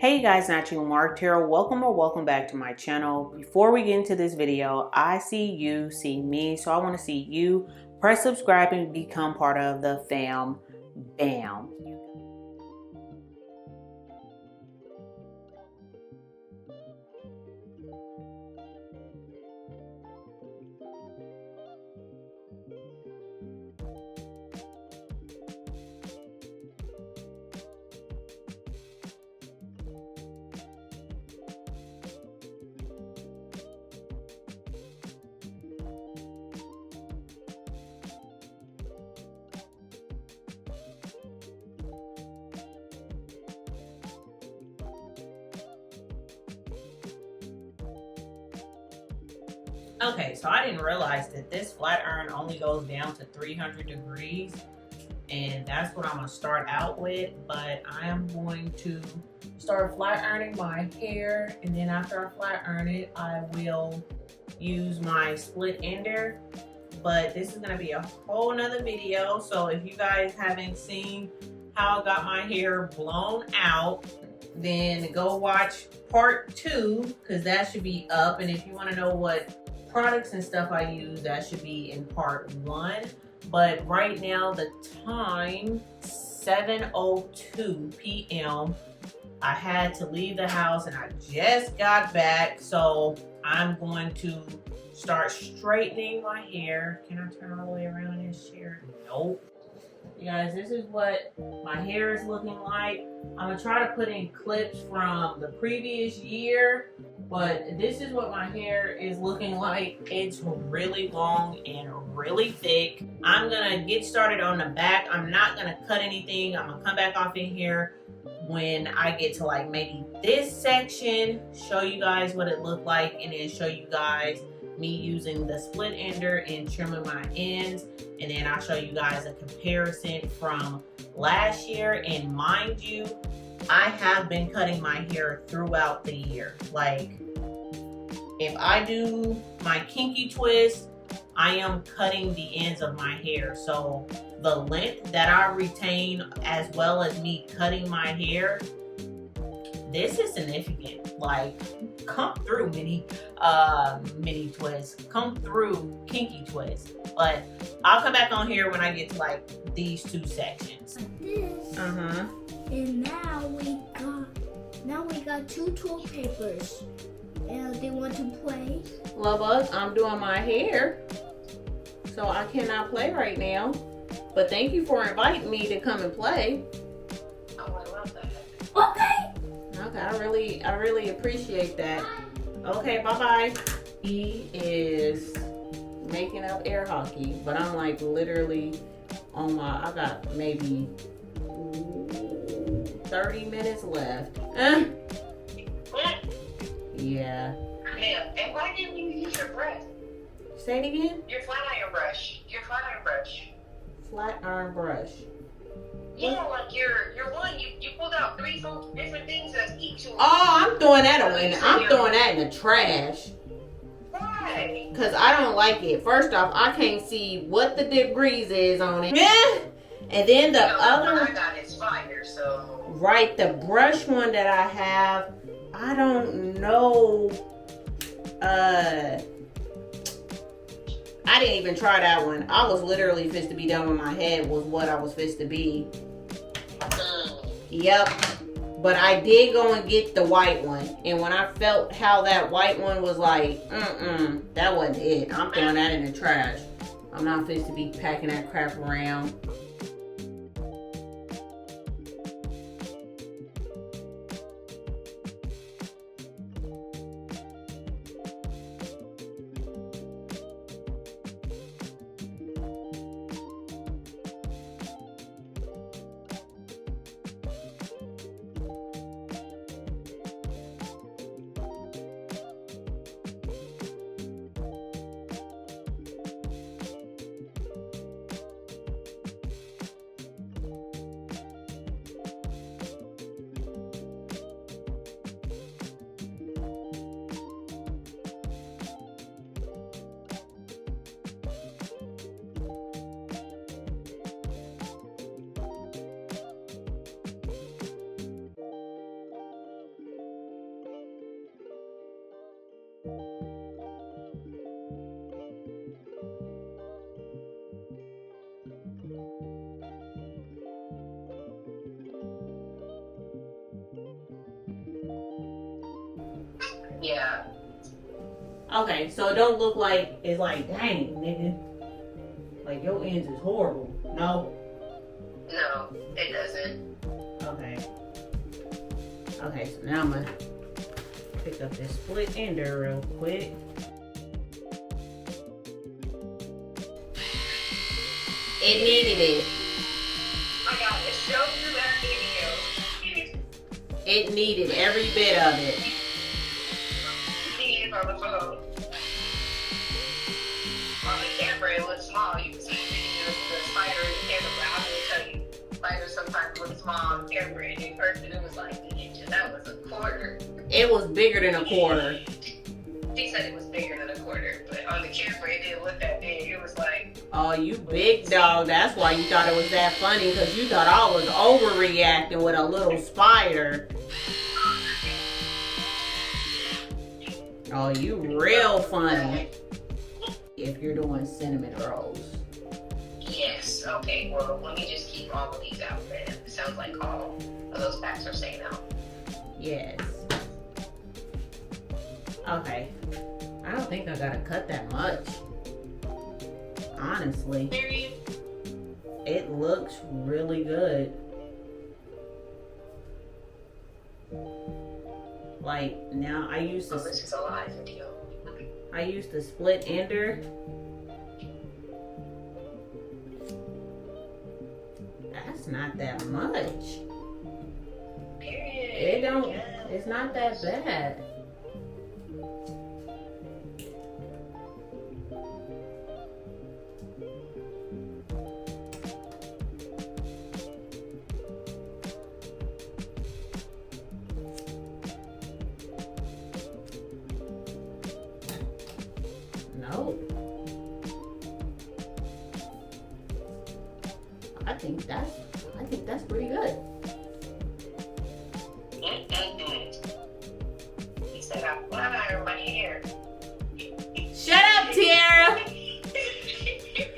Hey you guys, Naturallymarked here. Welcome back to my channel. Before we get into this video, I see you, see me, so I want to see you. Press subscribe and become part of the fam. Bam. Okay, so I didn't realize that this flat iron only goes down to 300 degrees, and that's what I'm gonna start out with. But I am going to start flat ironing my hair, and then after I flat iron it, I will use my split ender. But this is gonna be a whole nother video, so if you guys haven't seen how I got my hair blown out, then go watch part 2, because that should be up. And if you want to know what products and stuff I use, that should be in part 1. But right now the time 7:02 p.m. I had to leave the house and I just got back, so I'm going to start straightening my hair. Can I turn all the way around this chair? Nope. You guys, this is what my hair is looking like. I'm gonna try to put in clips from the previous year, but this is what my hair is looking like. It's really long and really thick. I'm gonna get started on the back. I'm not gonna cut anything. I'm gonna come back off in here when I get to like maybe this section, show you guys what it looked like, and then show you guys me using the split ender and trimming my ends. And then I'll show you guys a comparison from last year. And mind you, I have been cutting my hair throughout the year. Like, if I do my kinky twist, I am cutting the ends of my hair. So the length that I retain, as well as me cutting my hair, this is significant. Like, come through mini twist, come through kinky twist. But I'll come back on here when I get to like these two sections. Like this. And now we got 2 tool papers. And they want to play. Love us, I'm doing my hair, so I cannot play right now. But thank you for inviting me to come and play. Oh, I love that. Okay. Okay, I really appreciate that. Okay, bye-bye. He is making up air hockey, but I'm like literally on I got maybe 30 minutes left. Yeah. Man, and why didn't you use your brush? Say it again? Your flat iron brush. Your flat iron brush. Flat iron brush. Yeah, like your one, you pulled out 3 different things as each one. Oh, I'm throwing that in the trash. Why? Cause I don't like it. First off, I can't see what the degrees is on it. Yeah. And then the other one I got is fire, so. Right, the brush one that I have, I don't know. I didn't even try that one. I was literally fit to be done with my head was what I was fit to be. Yep. But I did go and get the white one. And when I felt how that white one was like, that wasn't it. I'm throwing that in the trash. I'm not fit to be packing that crap around. Yeah. Okay, so it don't look like it's like, dang, nigga. Like your ends is horrible. No? No, it doesn't. Okay. Okay, so now I'm gonna pick up this split ender real quick. It needed it. I gotta show you that video. It needed every bit of it. He is on the phone. On the camera, it looks small. You can see the spider in the camera, but I'm gonna tell you, spiders sometimes look small on camera, and in person it was like an inch, and that was a quarter. It was bigger than a quarter. She said it was bigger than a quarter, but on the camera it didn't look that big. It was like, Oh, you big dog. That's why you thought it was that funny, because you thought I was overreacting with a little spider. Oh, you real funny. If you're doing cinnamon rolls. yes, okay, well, let me just keep all of these out then. It sounds like all of those packs are staying out. Yes. Okay. I don't think I gotta cut that much. Honestly. Period. It looks really good. Like, now I used Oh, to this is a live video. split ender. That's not that much. Period. It don't, Yes. it's not that bad. No. I think that's pretty good. He said, I'm flat iron my hair. Shut up, Tiara.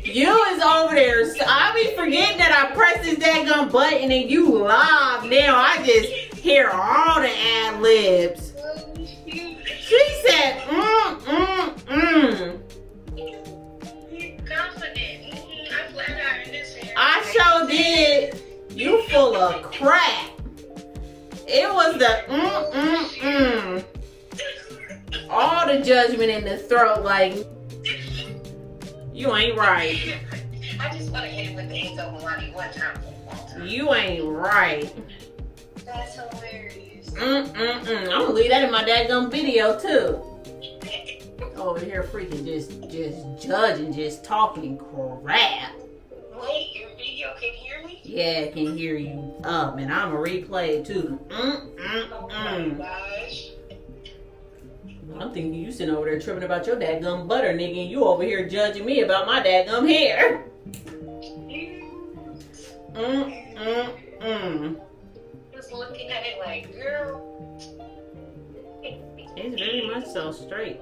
You is over there. I be forgetting that I pressed this daggum button and you live now. I just hear all the ad libs. She said, Confident. I flat iron this hair. I sure did. You full of crap. It was the all the judgment in the throat, like you ain't right. I just want to hit it with the Enzo Milani one time for a long time. You ain't right. That's hilarious. I'm gonna leave that in my daggum video too. Over here freaking just judging, just talking crap. Wait, your video can hear me? Yeah, I can hear you up, and I'm gonna replay it too. Oh my gosh. I'm thinking you sitting over there tripping about your dadgum butter, nigga, and you over here judging me about my dadgum hair. Just looking at it like, girl. It's very much so straight.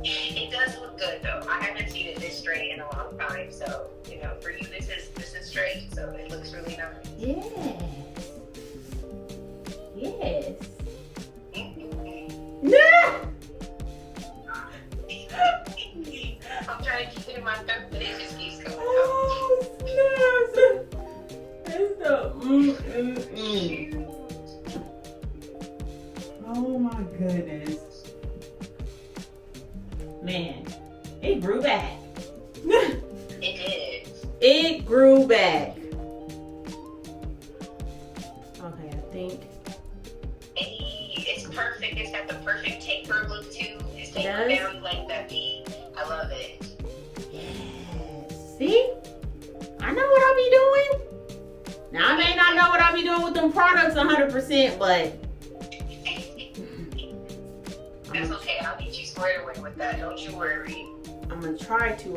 It does look good though. I haven't seen it this straight in a long time, so you know, for you this is straight, so it looks really nice. Yes. Yes. I'm trying to keep it in my throat, but it just keeps coming out. Oh, snap. It's the Oh my goodness. Man, it grew back. It did. It grew back. Okay, I think. Hey, it's perfect. It's got the perfect taper look too. It's tapered Yes. down like that V. I love it. Yes. See? I know what I be doing. Now, I may not know what I be doing with them products 100%, but That's okay. I'll get you squared away with that. Don't you worry. I'm gonna try to